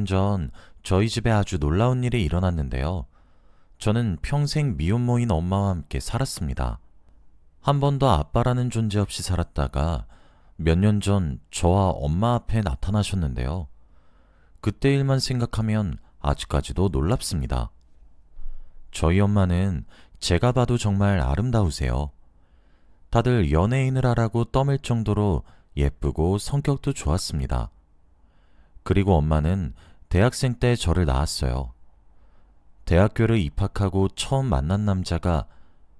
전 저희 집에 아주 놀라운 일이 일어났는데요. 저는 평생 미혼모인 엄마와 함께 살았습니다. 한 번도 아빠라는 존재 없이 살았다가 몇 년 전 저와 엄마 앞에 나타나셨는데요. 그때 일만 생각하면 아직까지도 놀랍습니다. 저희 엄마는 제가 봐도 정말 아름다우세요. 다들 연예인을 하라고 떠밀 정도로 예쁘고 성격도 좋았습니다. 그리고 엄마는 대학생 때 저를 낳았어요. 대학교를 입학하고 처음 만난 남자가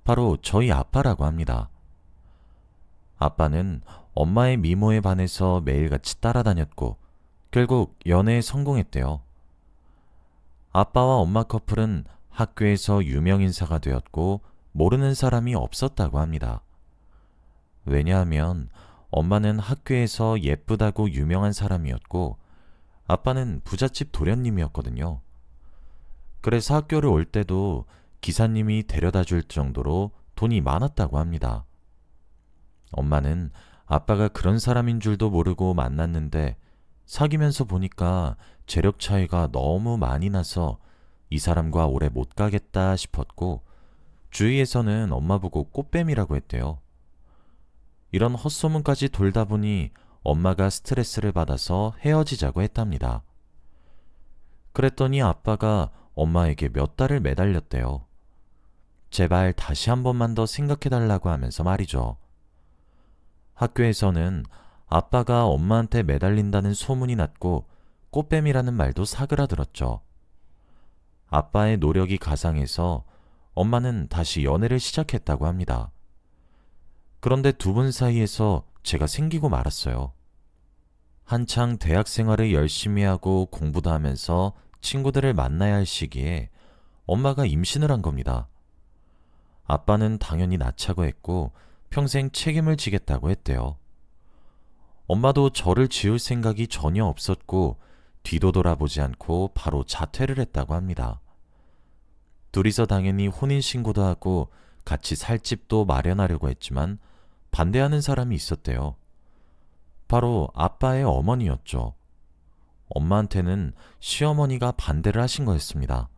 바로 저희 아빠라고 합니다. 아빠는 엄마의 미모에 반해서 매일같이 따라다녔고 결국 연애에 성공했대요. 아빠와 엄마 커플은 학교에서 유명 인사가 되었고 모르는 사람이 없었다고 합니다. 왜냐하면 엄마는 학교에서 예쁘다고 유명한 사람이었고 아빠는 부잣집 도련님이었거든요. 그래서 학교를 올 때도 기사님이 데려다 줄 정도로 돈이 많았다고 합니다. 엄마는 아빠가 그런 사람인 줄도 모르고 만났는데 사귀면서 보니까 재력 차이가 너무 많이 나서 이 사람과 오래 못 가겠다 싶었고 주위에서는 엄마 보고 꽃뱀이라고 했대요. 이런 헛소문까지 돌다 보니 엄마가 스트레스를 받아서 헤어지자고 했답니다. 그랬더니 아빠가 엄마에게 몇 달을 매달렸대요. 제발 다시 한 번만 더 생각해달라고 하면서 말이죠. 학교에서는 아빠가 엄마한테 매달린다는 소문이 났고 꽃뱀이라는 말도 사그라들었죠. 아빠의 노력이 가상해서 엄마는 다시 연애를 시작했다고 합니다. 그런데 두 분 사이에서 제가 생기고 말았어요. 한창 대학 생활을 열심히 하고 공부도 하면서 친구들을 만나야 할 시기에 엄마가 임신을 한 겁니다. 아빠는 당연히 낳자고 했고 평생 책임을 지겠다고 했대요. 엄마도 저를 지울 생각이 전혀 없었고 뒤도 돌아보지 않고 바로 자퇴를 했다고 합니다. 둘이서 당연히 혼인신고도 하고 같이 살 집도 마련하려고 했지만 반대하는 사람이 있었대요. 바로 아빠의 어머니였죠. 엄마한테는 시어머니가 반대를 하신 거였습니다.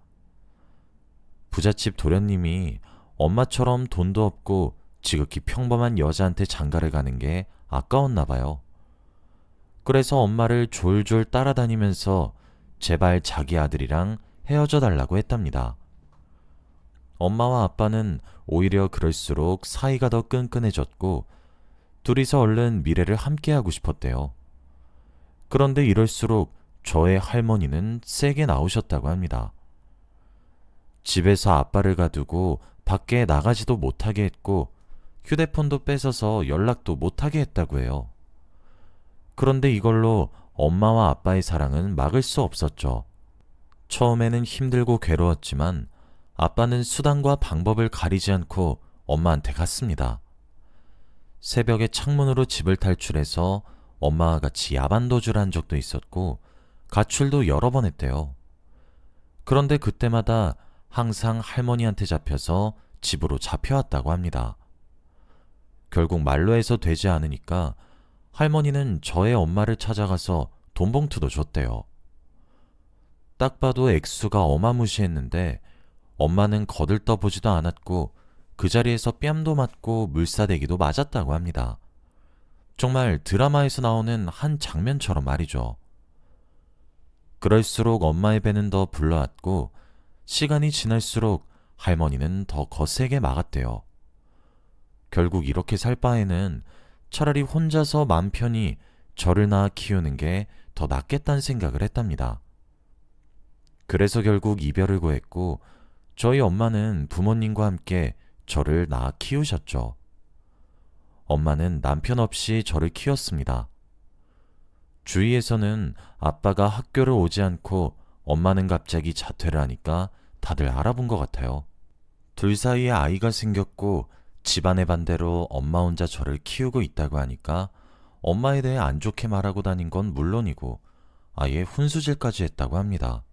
부잣집 도련님이 엄마처럼 돈도 없고 지극히 평범한 여자한테 장가를 가는 게 아까웠나 봐요. 그래서 엄마를 졸졸 따라다니면서 제발 자기 아들이랑 헤어져 달라고 했답니다. 엄마와 아빠는 오히려 그럴수록 사이가 더 끈끈해졌고 둘이서 얼른 미래를 함께하고 싶었대요. 그런데 이럴수록 저의 할머니는 세게 나오셨다고 합니다. 집에서 아빠를 가두고 밖에 나가지도 못하게 했고 휴대폰도 뺏어서 연락도 못하게 했다고 해요. 그런데 이걸로 엄마와 아빠의 사랑은 막을 수 없었죠. 처음에는 힘들고 괴로웠지만 아빠는 수단과 방법을 가리지 않고 엄마한테 갔습니다. 새벽에 창문으로 집을 탈출해서 엄마와 같이 야반도주를 한 적도 있었고 가출도 여러 번 했대요. 그런데 그때마다 항상 할머니한테 잡혀서 집으로 잡혀왔다고 합니다. 결국 말로 해서 되지 않으니까 할머니는 저의 엄마를 찾아가서 돈봉투도 줬대요. 딱 봐도 액수가 어마무시했는데 엄마는 거들떠보지도 않았고 그 자리에서 뺨도 맞고 물사대기도 맞았다고 합니다. 정말 드라마에서 나오는 한 장면처럼 말이죠. 그럴수록 엄마의 배는 더 불러왔고 시간이 지날수록 할머니는 더 거세게 막았대요. 결국 이렇게 살 바에는 차라리 혼자서 맘 편히 저를 낳아 키우는 게 더 낫겠다는 생각을 했답니다. 그래서 결국 이별을 고했고 저희 엄마는 부모님과 함께 저를 낳아 키우셨죠. 엄마는 남편 없이 저를 키웠습니다. 주위에서는 아빠가 학교를 오지 않고 엄마는 갑자기 자퇴를 하니까 다들 알아본 것 같아요. 둘 사이에 아이가 생겼고 집안의 반대로 엄마 혼자 저를 키우고 있다고 하니까 엄마에 대해 안 좋게 말하고 다닌 건 물론이고 아예 훈수질까지 했다고 합니다.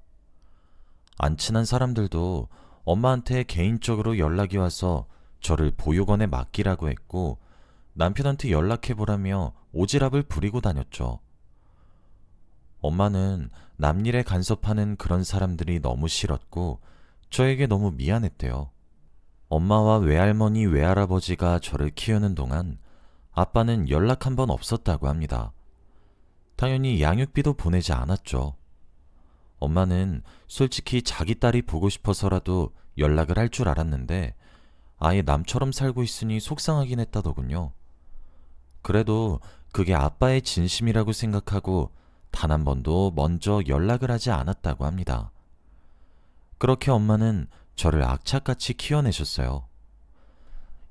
안 친한 사람들도 엄마한테 개인적으로 연락이 와서 저를 보육원에 맡기라고 했고 남편한테 연락해보라며 오지랖을 부리고 다녔죠. 엄마는 남일에 간섭하는 그런 사람들이 너무 싫었고 저에게 너무 미안했대요. 엄마와 외할머니, 외할아버지가 저를 키우는 동안 아빠는 연락 한 번 없었다고 합니다. 당연히 양육비도 보내지 않았죠. 엄마는 솔직히 자기 딸이 보고 싶어서라도 연락을 할 줄 알았는데 아예 남처럼 살고 있으니 속상하긴 했다더군요. 그래도 그게 아빠의 진심이라고 생각하고 단 한 번도 먼저 연락을 하지 않았다고 합니다. 그렇게 엄마는 저를 악착같이 키워내셨어요.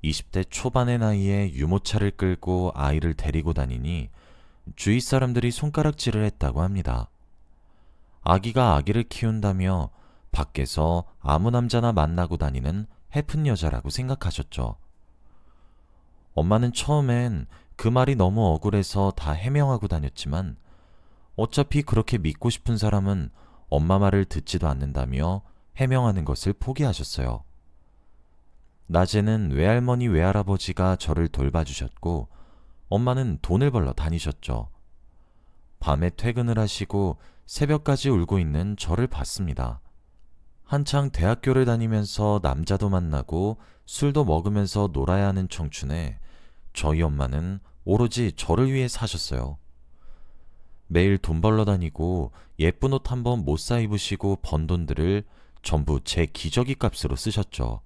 20대 초반의 나이에 유모차를 끌고 아이를 데리고 다니니 주위 사람들이 손가락질을 했다고 합니다. 아기가 아기를 키운다며 밖에서 아무 남자나 만나고 다니는 해픈 여자라고 생각하셨죠. 엄마는 처음엔 그 말이 너무 억울해서 다 해명하고 다녔지만 어차피 그렇게 믿고 싶은 사람은 엄마 말을 듣지도 않는다며 해명하는 것을 포기하셨어요. 낮에는 외할머니, 외할아버지가 저를 돌봐주셨고 엄마는 돈을 벌러 다니셨죠. 밤에 퇴근을 하시고 새벽까지 울고 있는 저를 봤습니다. 한창 대학교를 다니면서 남자도 만나고 술도 먹으면서 놀아야 하는 청춘에 저희 엄마는 오로지 저를 위해 사셨어요. 매일 돈 벌러 다니고 예쁜 옷 한 번 못 사 입으시고 번 돈들을 전부 제 기저귀 값으로 쓰셨죠.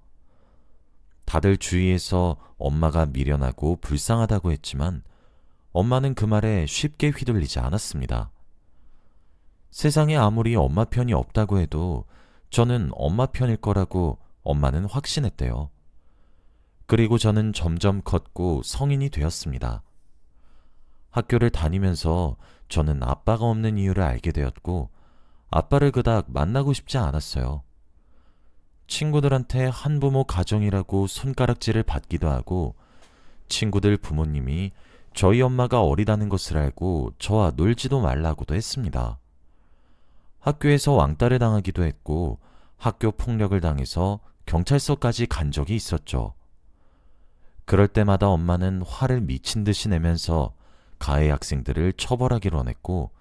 다들 주위에서 엄마가 미련하고 불쌍하다고 했지만 엄마는 그 말에 쉽게 휘둘리지 않았습니다. 세상에 아무리 엄마 편이 없다고 해도 저는 엄마 편일 거라고 엄마는 확신했대요. 그리고 저는 점점 컸고 성인이 되었습니다. 학교를 다니면서 저는 아빠가 없는 이유를 알게 되었고 아빠를 그닥 만나고 싶지 않았어요. 친구들한테 한부모 가정이라고 손가락질을 받기도 하고 친구들 부모님이 저희 엄마가 어리다는 것을 알고 저와 놀지도 말라고도 했습니다. 학교에서 왕따를 당하기도 했고 학교 폭력을 당해서 경찰서까지 간 적이 있었죠. 그럴 때마다 엄마는 화를 미친 듯이 내면서 가해 학생들을 처벌하기로 했고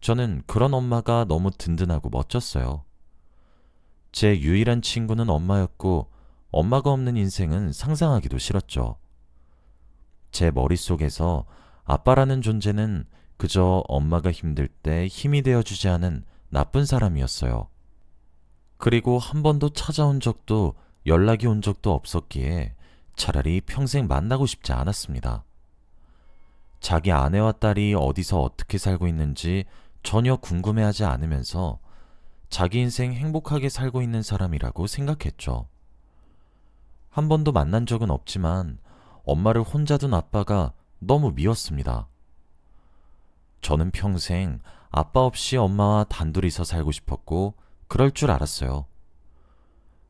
저는 그런 엄마가 너무 든든하고 멋졌어요. 제 유일한 친구는 엄마였고 엄마가 없는 인생은 상상하기도 싫었죠. 제 머릿속에서 아빠라는 존재는 그저 엄마가 힘들 때 힘이 되어주지 않은 나쁜 사람이었어요. 그리고 한 번도 찾아온 적도 연락이 온 적도 없었기에 차라리 평생 만나고 싶지 않았습니다. 자기 아내와 딸이 어디서 어떻게 살고 있는지 전혀 궁금해하지 않으면서 자기 인생 행복하게 살고 있는 사람이라고 생각했죠. 한 번도 만난 적은 없지만 엄마를 혼자 둔 아빠가 너무 미웠습니다. 저는 평생 아빠 없이 엄마와 단둘이서 살고 싶었고 그럴 줄 알았어요.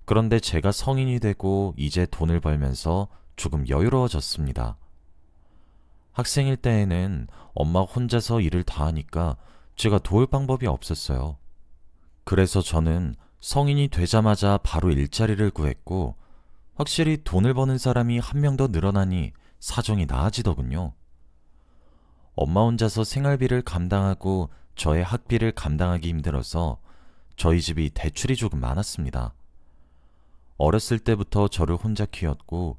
그런데 제가 성인이 되고 이제 돈을 벌면서 조금 여유로워졌습니다. 학생일 때에는 엄마 혼자서 일을 다 하니까 제가 도울 방법이 없었어요. 그래서 저는 성인이 되자마자 바로 일자리를 구했고 확실히 돈을 버는 사람이 한 명 더 늘어나니 사정이 나아지더군요. 엄마 혼자서 생활비를 감당하고 저의 학비를 감당하기 힘들어서 저희 집이 대출이 조금 많았습니다. 어렸을 때부터 저를 혼자 키웠고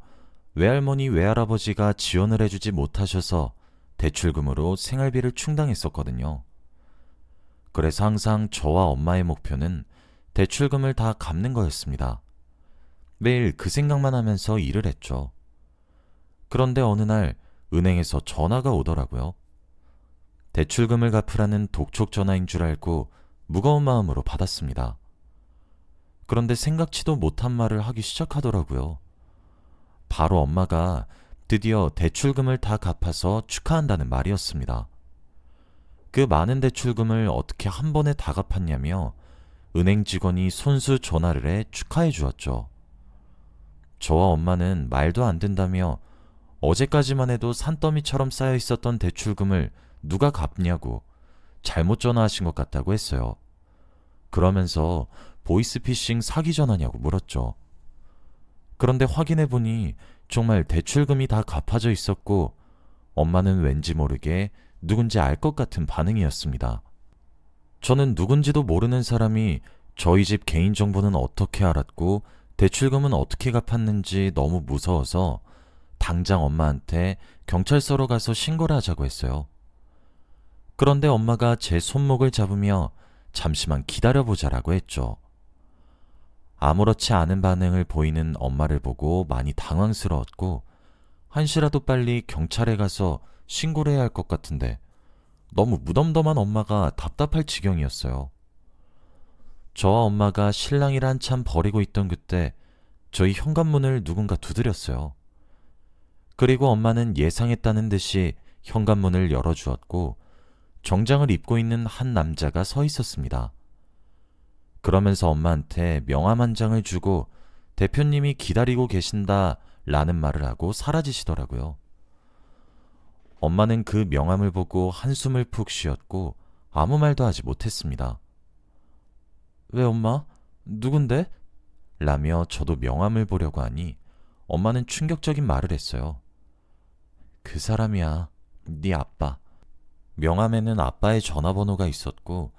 외할머니, 외할아버지가 지원을 해주지 못하셔서 대출금으로 생활비를 충당했었거든요. 그래서 항상 저와 엄마의 목표는 대출금을 다 갚는 거였습니다. 매일 그 생각만 하면서 일을 했죠. 그런데 어느 날 은행에서 전화가 오더라고요. 대출금을 갚으라는 독촉 전화인 줄 알고 무거운 마음으로 받았습니다. 그런데 생각지도 못한 말을 하기 시작하더라고요. 바로 엄마가 드디어 대출금을 다 갚아서 축하한다는 말이었습니다. 그 많은 대출금을 어떻게 한 번에 다 갚았냐며 은행 직원이 손수 전화를 해 축하해 주었죠. 저와 엄마는 말도 안 된다며 어제까지만 해도 산더미처럼 쌓여 있었던 대출금을 누가 갚냐고 잘못 전화하신 것 같다고 했어요. 그러면서 보이스피싱 사기 전화냐고 물었죠. 그런데 확인해보니 정말 대출금이 다 갚아져 있었고 엄마는 왠지 모르게 누군지 알 것 같은 반응이었습니다. 저는 누군지도 모르는 사람이 저희 집 개인정보는 어떻게 알았고 대출금은 어떻게 갚았는지 너무 무서워서 당장 엄마한테 경찰서로 가서 신고를 하자고 했어요. 그런데 엄마가 제 손목을 잡으며 잠시만 기다려보자라고 했죠. 아무렇지 않은 반응을 보이는 엄마를 보고 많이 당황스러웠고 한시라도 빨리 경찰에 가서 신고를 해야 할 것 같은데 너무 무덤덤한 엄마가 답답할 지경이었어요. 저와 엄마가 실랑이를 한참 벌이고 있던 그때 저희 현관문을 누군가 두드렸어요. 그리고 엄마는 예상했다는 듯이 현관문을 열어주었고 정장을 입고 있는 한 남자가 서 있었습니다. 그러면서 엄마한테 명함 한 장을 주고 대표님이 기다리고 계신다 라는 말을 하고 사라지시더라고요. 엄마는 그 명함을 보고 한숨을 푹 쉬었고 아무 말도 하지 못했습니다. 왜 엄마? 누군데? 라며 저도 명함을 보려고 하니 엄마는 충격적인 말을 했어요. 그 사람이야. 네 아빠. 명함에는 아빠의 전화번호가 있었고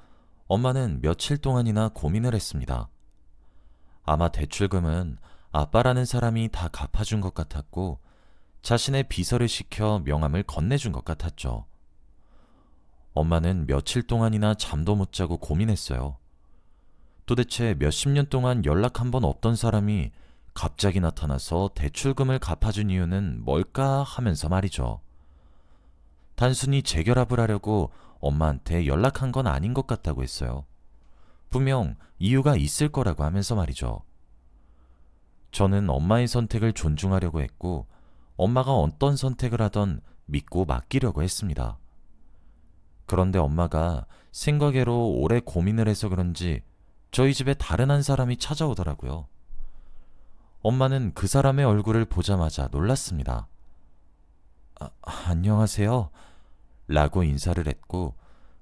엄마는 며칠 동안이나 고민을 했습니다. 아마 대출금은 아빠라는 사람이 다 갚아준 것 같았고 자신의 비서를 시켜 명함을 건네준 것 같았죠. 엄마는 며칠 동안이나 잠도 못 자고 고민했어요. 도대체 몇십 년 동안 연락 한 번 없던 사람이 갑자기 나타나서 대출금을 갚아준 이유는 뭘까 하면서 말이죠. 단순히 재결합을 하려고 엄마한테 연락한 건 아닌 것 같다고 했어요. 분명 이유가 있을 거라고 하면서 말이죠. 저는 엄마의 선택을 존중하려고 했고 엄마가 어떤 선택을 하던 믿고 맡기려고 했습니다. 그런데 엄마가 생각외로 오래 고민을 해서 그런지 저희 집에 다른 한 사람이 찾아오더라고요. 엄마는 그 사람의 얼굴을 보자마자 놀랐습니다. 안녕하세요. 라고 인사를 했고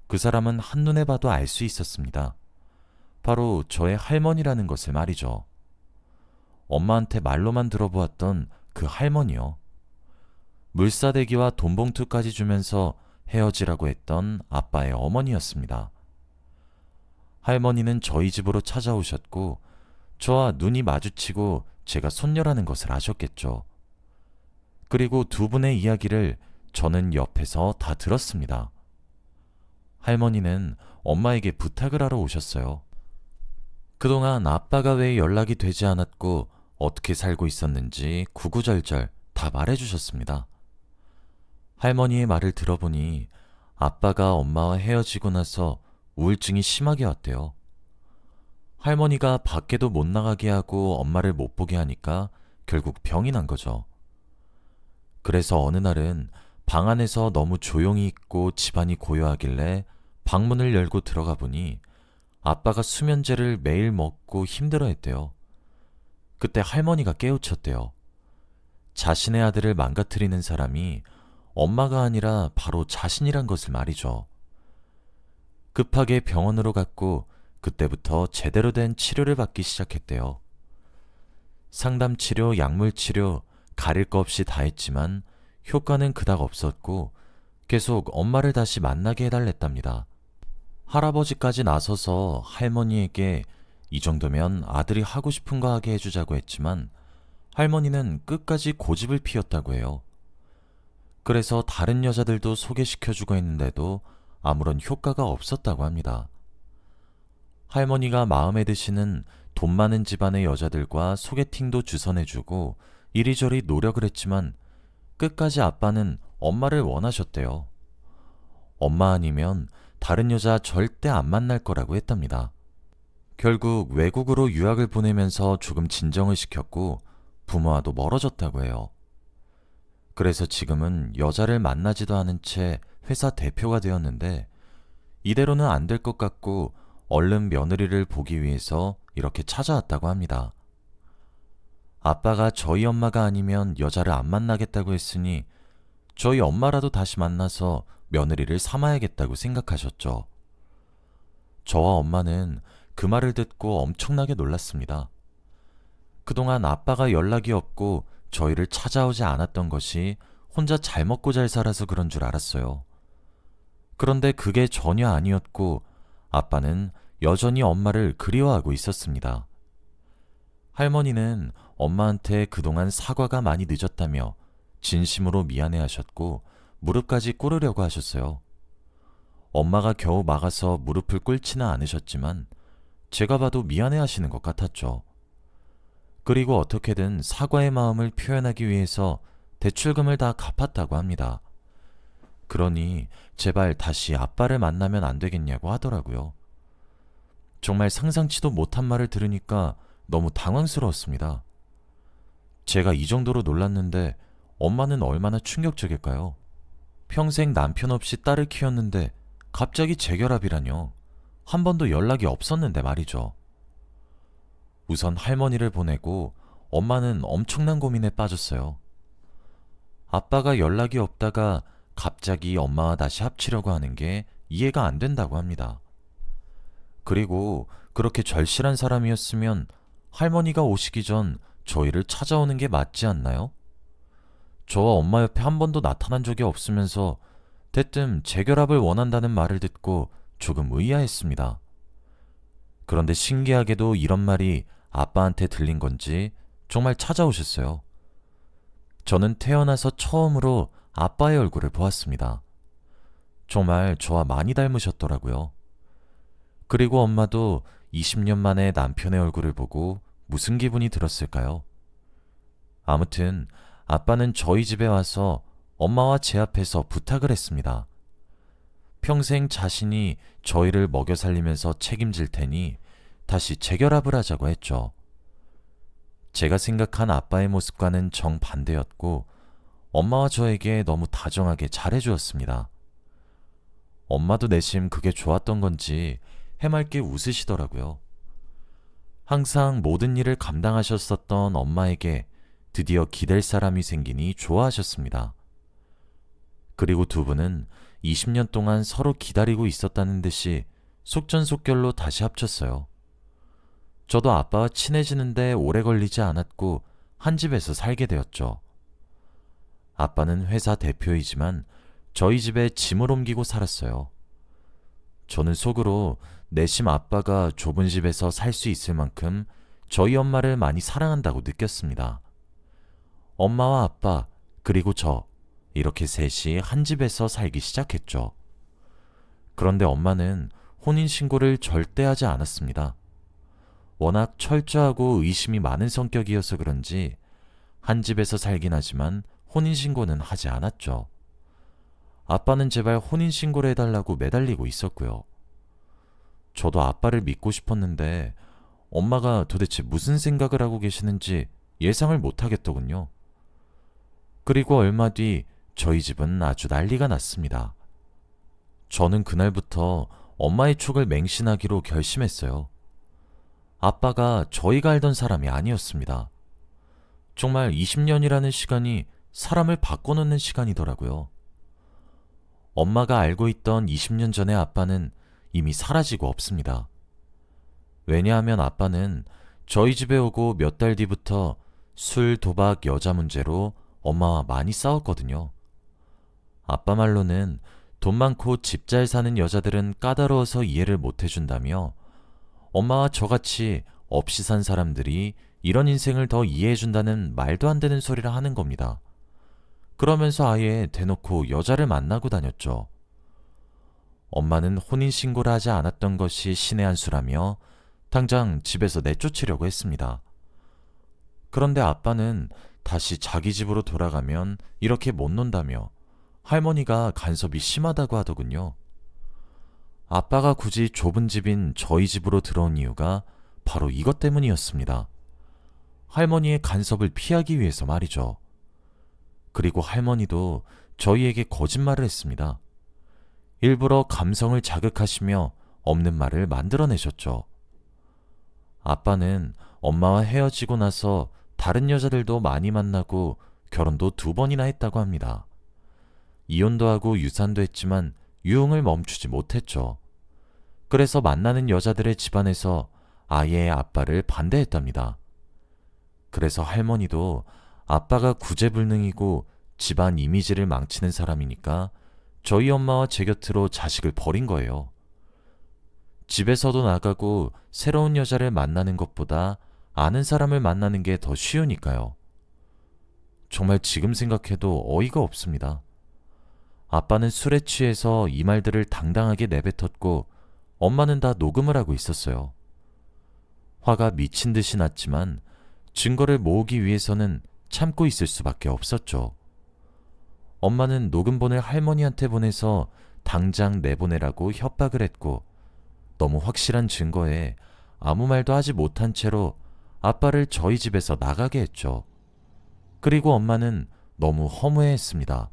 그 사람은 한눈에 봐도 알 수 있었습니다. 바로 저의 할머니라는 것을 말이죠. 엄마한테 말로만 들어보았던 그 할머니요. 물사대기와 돈봉투까지 주면서 헤어지라고 했던 아빠의 어머니였습니다. 할머니는 저희 집으로 찾아오셨고 저와 눈이 마주치고 제가 손녀라는 것을 아셨겠죠. 그리고 두 분의 이야기를 저는 옆에서 다 들었습니다. 할머니는 엄마에게 부탁을 하러 오셨어요. 그동안 아빠가 왜 연락이 되지 않았고 어떻게 살고 있었는지 구구절절 다 말해주셨습니다. 할머니의 말을 들어보니 아빠가 엄마와 헤어지고 나서 우울증이 심하게 왔대요. 할머니가 밖에도 못 나가게 하고 엄마를 못 보게 하니까 결국 병이 난 거죠. 그래서 어느 날은 방 안에서 너무 조용히 있고 집안이 고요하길래 방문을 열고 들어가 보니 아빠가 수면제를 매일 먹고 힘들어했대요. 그때 할머니가 깨우쳤대요. 자신의 아들을 망가뜨리는 사람이 엄마가 아니라 바로 자신이란 것을 말이죠. 급하게 병원으로 갔고 그때부터 제대로 된 치료를 받기 시작했대요. 상담치료, 약물치료, 가릴 거 없이 다 했지만 효과는 그닥 없었고 계속 엄마를 다시 만나게 해달랬답니다. 할아버지까지 나서서 할머니에게 이 정도면 아들이 하고 싶은 거 하게 해주자고 했지만 할머니는 끝까지 고집을 피웠다고 해요. 그래서 다른 여자들도 소개시켜주고 했는데도 아무런 효과가 없었다고 합니다. 할머니가 마음에 드시는 돈 많은 집안의 여자들과 소개팅도 주선해주고 이리저리 노력을 했지만 끝까지 아빠는 엄마를 원하셨대요. 엄마 아니면 다른 여자 절대 안 만날 거라고 했답니다. 결국 외국으로 유학을 보내면서 조금 진정을 시켰고 부모와도 멀어졌다고 해요. 그래서 지금은 여자를 만나지도 않은 채 회사 대표가 되었는데 이대로는 안 될 것 같고 얼른 며느리를 보기 위해서 이렇게 찾아왔다고 합니다. 아빠가 저희 엄마가 아니면 여자를 안 만나겠다고 했으니 저희 엄마라도 다시 만나서 며느리를 삼아야겠다고 생각하셨죠. 저와 엄마는 그 말을 듣고 엄청나게 놀랐습니다. 그동안 아빠가 연락이 없고 저희를 찾아오지 않았던 것이 혼자 잘 먹고 잘 살아서 그런 줄 알았어요. 그런데 그게 전혀 아니었고 아빠는 여전히 엄마를 그리워하고 있었습니다. 할머니는 엄마한테 그동안 사과가 많이 늦었다며 진심으로 미안해하셨고 무릎까지 꿇으려고 하셨어요. 엄마가 겨우 막아서 무릎을 꿇지는 않으셨지만 제가 봐도 미안해하시는 것 같았죠. 그리고 어떻게든 사과의 마음을 표현하기 위해서 대출금을 다 갚았다고 합니다. 그러니 제발 다시 아빠를 만나면 안 되겠냐고 하더라고요. 정말 상상치도 못한 말을 들으니까 너무 당황스러웠습니다. 제가 이 정도로 놀랐는데 엄마는 얼마나 충격적일까요? 평생 남편 없이 딸을 키웠는데 갑자기 재결합이라뇨. 한 번도 연락이 없었는데 말이죠. 우선 할머니를 보내고 엄마는 엄청난 고민에 빠졌어요. 아빠가 연락이 없다가 갑자기 엄마와 다시 합치려고 하는 게 이해가 안 된다고 합니다. 그리고 그렇게 절실한 사람이었으면 할머니가 오시기 전 저희를 찾아오는 게 맞지 않나요? 저와 엄마 옆에 한 번도 나타난 적이 없으면서 대뜸 재결합을 원한다는 말을 듣고 조금 의아했습니다. 그런데 신기하게도 이런 말이 아빠한테 들린 건지 정말 찾아오셨어요. 저는 태어나서 처음으로 아빠의 얼굴을 보았습니다. 정말 저와 많이 닮으셨더라고요. 그리고 엄마도 20년 만에 남편의 얼굴을 보고 무슨 기분이 들었을까요? 아무튼 아빠는 저희 집에 와서 엄마와 제 앞에서 부탁을 했습니다. 평생 자신이 저희를 먹여 살리면서 책임질 테니 다시 재결합을 하자고 했죠. 제가 생각한 아빠의 모습과는 정반대였고 엄마와 저에게 너무 다정하게 잘해주었습니다. 엄마도 내심 그게 좋았던 건지 해맑게 웃으시더라고요. 항상 모든 일을 감당하셨었던 엄마에게 드디어 기댈 사람이 생기니 좋아하셨습니다. 그리고 두 분은 20년 동안 서로 기다리고 있었다는 듯이 속전속결로 다시 합쳤어요. 저도 아빠와 친해지는데 오래 걸리지 않았고 한 집에서 살게 되었죠. 아빠는 회사 대표이지만 저희 집에 짐을 옮기고 살았어요. 저는 속으로 내심 아빠가 좁은 집에서 살 수 있을 만큼 저희 엄마를 많이 사랑한다고 느꼈습니다. 엄마와 아빠, 그리고 저, 이렇게 셋이 한 집에서 살기 시작했죠. 그런데 엄마는 혼인신고를 절대 하지 않았습니다. 워낙 철저하고 의심이 많은 성격이어서 그런지 한 집에서 살긴 하지만 혼인신고는 하지 않았죠. 아빠는 제발 혼인신고를 해달라고 매달리고 있었고요. 저도 아빠를 믿고 싶었는데 엄마가 도대체 무슨 생각을 하고 계시는지 예상을 못하겠더군요. 그리고 얼마 뒤 저희 집은 아주 난리가 났습니다. 저는 그날부터 엄마의 촉을 맹신하기로 결심했어요. 아빠가 저희가 알던 사람이 아니었습니다. 정말 20년이라는 시간이 사람을 바꿔놓는 시간이더라고요. 엄마가 알고 있던 20년 전의 아빠는 이미 사라지고 없습니다. 왜냐하면 아빠는 저희 집에 오고 몇 달 뒤부터 술, 도박, 여자 문제로 엄마와 많이 싸웠거든요. 아빠 말로는 돈 많고 집 잘 사는 여자들은 까다로워서 이해를 못 해준다며 엄마와 저같이 없이 산 사람들이 이런 인생을 더 이해해준다는 말도 안 되는 소리를 하는 겁니다. 그러면서 아예 대놓고 여자를 만나고 다녔죠. 엄마는 혼인신고를 하지 않았던 것이 신의 한 수라며 당장 집에서 내쫓으려고 했습니다. 그런데 아빠는 다시 자기 집으로 돌아가면 이렇게 못 논다며 할머니가 간섭이 심하다고 하더군요. 아빠가 굳이 좁은 집인 저희 집으로 들어온 이유가 바로 이것 때문이었습니다. 할머니의 간섭을 피하기 위해서 말이죠. 그리고 할머니도 저희에게 거짓말을 했습니다. 일부러 감성을 자극하시며 없는 말을 만들어내셨죠. 아빠는 엄마와 헤어지고 나서 다른 여자들도 많이 만나고 결혼도 2번이나 했다고 합니다. 이혼도 하고 유산도 했지만 유흥을 멈추지 못했죠. 그래서 만나는 여자들의 집안에서 아예 아빠를 반대했답니다. 그래서 할머니도 아빠가 구제불능이고 집안 이미지를 망치는 사람이니까 저희 엄마와 제 곁으로 자식을 버린 거예요. 집에서도 나가고 새로운 여자를 만나는 것보다 아는 사람을 만나는 게 더 쉬우니까요. 정말 지금 생각해도 어이가 없습니다. 아빠는 술에 취해서 이 말들을 당당하게 내뱉었고 엄마는 다 녹음을 하고 있었어요. 화가 미친 듯이 났지만 증거를 모으기 위해서는 참고 있을 수밖에 없었죠. 엄마는 녹음본을 할머니한테 보내서 당장 내보내라고 협박을 했고 너무 확실한 증거에 아무 말도 하지 못한 채로 아빠를 저희 집에서 나가게 했죠. 그리고 엄마는 너무 허무해했습니다.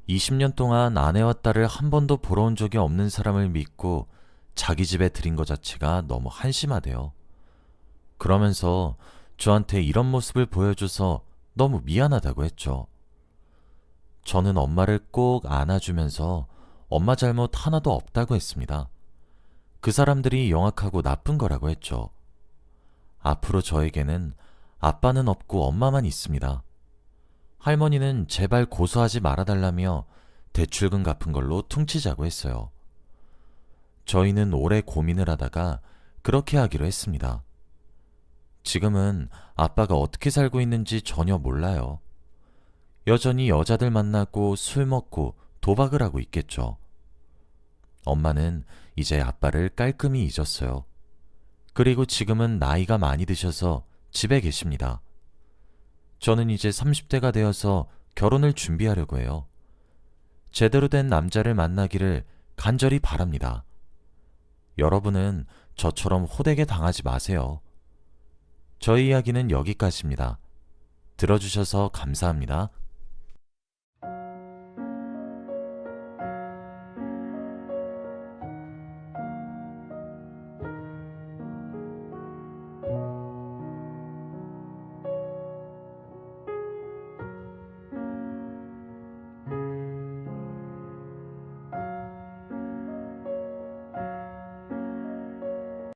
20년 동안 아내와 딸을 한 번도 보러 온 적이 없는 사람을 믿고 자기 집에 들인 것 자체가 너무 한심하대요. 그러면서 저한테 이런 모습을 보여줘서 너무 미안하다고 했죠. 저는 엄마를 꼭 안아주면서 엄마 잘못 하나도 없다고 했습니다. 그 사람들이 영악하고 나쁜 거라고 했죠. 앞으로 저에게는 아빠는 없고 엄마만 있습니다. 할머니는 제발 고소하지 말아달라며 대출금 갚은 걸로 퉁치자고 했어요. 저희는 오래 고민을 하다가 그렇게 하기로 했습니다. 지금은 아빠가 어떻게 살고 있는지 전혀 몰라요. 여전히 여자들 만나고 술 먹고 도박을 하고 있겠죠. 엄마는 이제 아빠를 깔끔히 잊었어요. 그리고 지금은 나이가 많이 드셔서 집에 계십니다. 저는 이제 30대가 되어서 결혼을 준비하려고 해요. 제대로 된 남자를 만나기를 간절히 바랍니다. 여러분은 저처럼 호되게 당하지 마세요. 저희 이야기는 여기까지입니다. 들어주셔서 감사합니다.